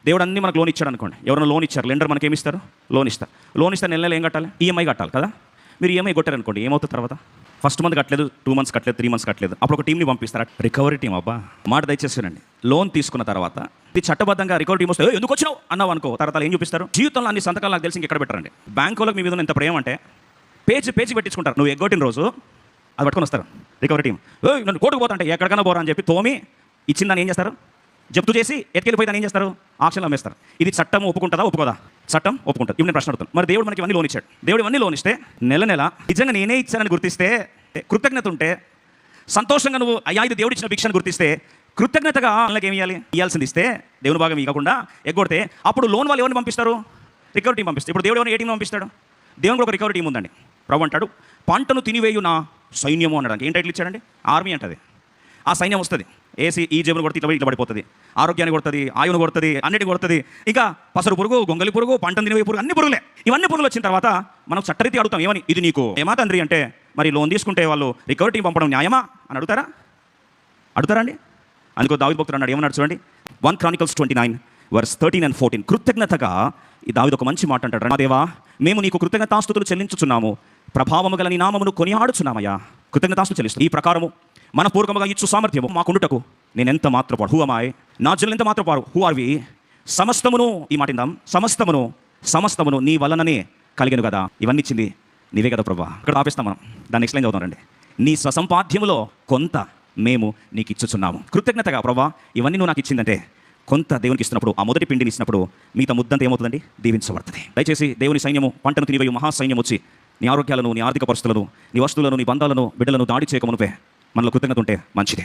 దేవుడు అన్ని మనకు లోన్ ఇచ్చాడు అనుకోండి. ఎవరైనా లోన్ ఇచ్చారు, లెండర్ మనకి ఏమి ఇస్తారు? లోన్ ఇస్తారు. లోన్ ఇస్తే నెల నెల ఏం కట్టాలి? ఈఎంఐ కట్టాలి కదా. మీరు ఈఎంఐ కొట్టారనుకోండి, ఏమవుతుంది తర్వాత? ఫస్ట్ మంత్ కట్టలేదు, 2 months కట్టలేదు, 3 months కట్టలేదు, అప్పుడు ఒక టీంని పంపిస్తారు, రికవరీ టీం. అబ్బా మాట దయచేసానండి. లోన్ తీసుకున్న తర్వాత ఇది చట్టబద్ధంగా రికవరీ టీం వస్తే ఎందుకు వచ్చినావు అన్నావు అనుకో, తర్వాత ఏం చూపిస్తారు? జీవితంలో అన్ని సంతకాలు నాకు తెలిసి ఇంకెక్కడ పెట్టారండి. బ్యాంక్ వాళ్ళకి మీ మీద ఎంత ప్రేమ అంటే పేజీ పెట్టించుకుంటారు. నువ్వు ఎగ్గొట్టిన రోజు అది పట్టుకొని వస్తారు రికవరీ టీం. నన్ను కోర్టుకు పోతా అంటే ఎక్కడికైనా పోరా అని చెప్పి తోమి ఇచ్చిందని ఏం చేస్తారు? జప్తు చేసి ఎత్తుకెళ్ళిపోయిందని ఏం చేస్తారు? ఆక్షన్లో అమ్మేస్తారు. ఇది చట్టం ఒప్పుకుంటుందా? ఒప్పుకోదా? చట్టం ఒప్పుకుంటుంది. ఇప్పుడు నేను ప్రశ్న అడుగుతాను, మరి దేవుడు మనకి ఇవన్నీ లోన్ ఇచ్చాడు. దేవుడు ఇవన్నీ లోన్ ఇస్తే నెల నెల నిజంగా నేనే ఇచ్చానని గుర్తిస్తే, కృతజ్ఞత ఉంటే, సంతోషంగా నువ్వు అయ్యా ఇది దేవుడు ఇచ్చిన భిక్షను గుర్తిస్తే, కృతజ్ఞతగా వాళ్ళకి ఏమి ఇవ్వాలి? ఇవ్వాల్సింది ఇస్తే దేవుని భాగం ఇవ్వకుండా ఎగ్గొడితే అప్పుడు లోన్ వాళ్ళు ఎవరిని పంపిస్తారు? రికవరీ టీం పంపిస్తారు. ఇప్పుడు దేవుడు ఎవరిని ఏ టీం పంపిస్తాడు? దేవుని కూడా ఒక రికవరీ టీం ఉందండి. ప్రభు అంటాడు, పంటను తినివేయు నా సైన్యము అనడానికి ఏం టైటిల్ ఇచ్చాడండి? ఆర్మీ అంటది. ఆ సైన్యం వస్తుంది, ఏసీ ఈ జేబును కొడితే ఇట్లా పడిపోతుంది, ఆరోగ్యాన్ని కొడుతుంది, ఆయువును కొడుతుంది, అన్నిటి కొడుతుంది. ఇంకా పసరు పురుగు, గొంగలి పురుగు, పంటను తినివే పురుగు, అన్ని పురుగులే. ఇవన్నీ పురుగులు వచ్చిన తర్వాత మనం చట్టరీతి అడుగుతాం, ఏమని? ఇది నీకు ఏమా తండ్రి అంటే, మరి లోన్ తీసుకుంటే వాళ్ళు రికవరీ టీం పంపడం న్యాయమా అని అడుగుతారా అండి? అందుకో దావీదు భక్తుడు అన్నాడు, ఏమన్నాడు చూడండి, 1 Chronicles 29 verse 13 and 14. కృతజ్ఞతగా ఈ దావీదు ఒక మంచి మాట అంటాడు, దేవా మేము నీకు కృతజ్ఞతాస్తుతులు చెల్లించుచున్నాము, ప్రభావము గల నీ నామమును కొనియాడుచున్నామయ్యా. కృతజ్ఞతాస్తుతులు చెల్లిస్తాం. ఈ ప్రకారము మనపూర్వకంగా ఇచ్చు సామర్థ్యము మాకుండుటకు నేనెంత మాత్రపాడు, హూ అమాయ్, నా జనులు ఎంత మాత్రపాడు, హూ ఆర్ వి, సమస్తమును, ఈ మాట ఇందాం, సమస్తమును నీ వలననే కలిగను కదా. ఇవన్నీ ఇచ్చింది నీవే కదా ప్రభా. ఇక్కడ ఆపేస్తాం మనం, దాన్ని ఎక్స్ప్లెయిన్ చదువుతాం రండి. నీ స్వసంపాద్యములో కొంత మేము నీకు ఇచ్చుచున్నాము. కృతజ్ఞతగా ప్రభా ఇవన్నీ నువ్వు నాకు ఇచ్చిందంటే కొంత దేవునికి ఇస్తున్నప్పుడు, ఆ మొదటి పిండిని ఇచ్చినప్పుడు మిగతా ముద్దంతా ఏమవుతుందండి? దీవించబడుతుంది. దయచేసి దేవుని సైన్యము, పంటను తినివేయు మహాసైన్యం వచ్చి నీ ఆరోగ్యాలను, నీ ఆర్థిక పరిస్థితులను, నీ వస్తువులను, నీ బంధాలను, బిడ్డలను దాడి చేయకమునుపే మనలో కృతజ్ఞత ఉంటే మంచిదే.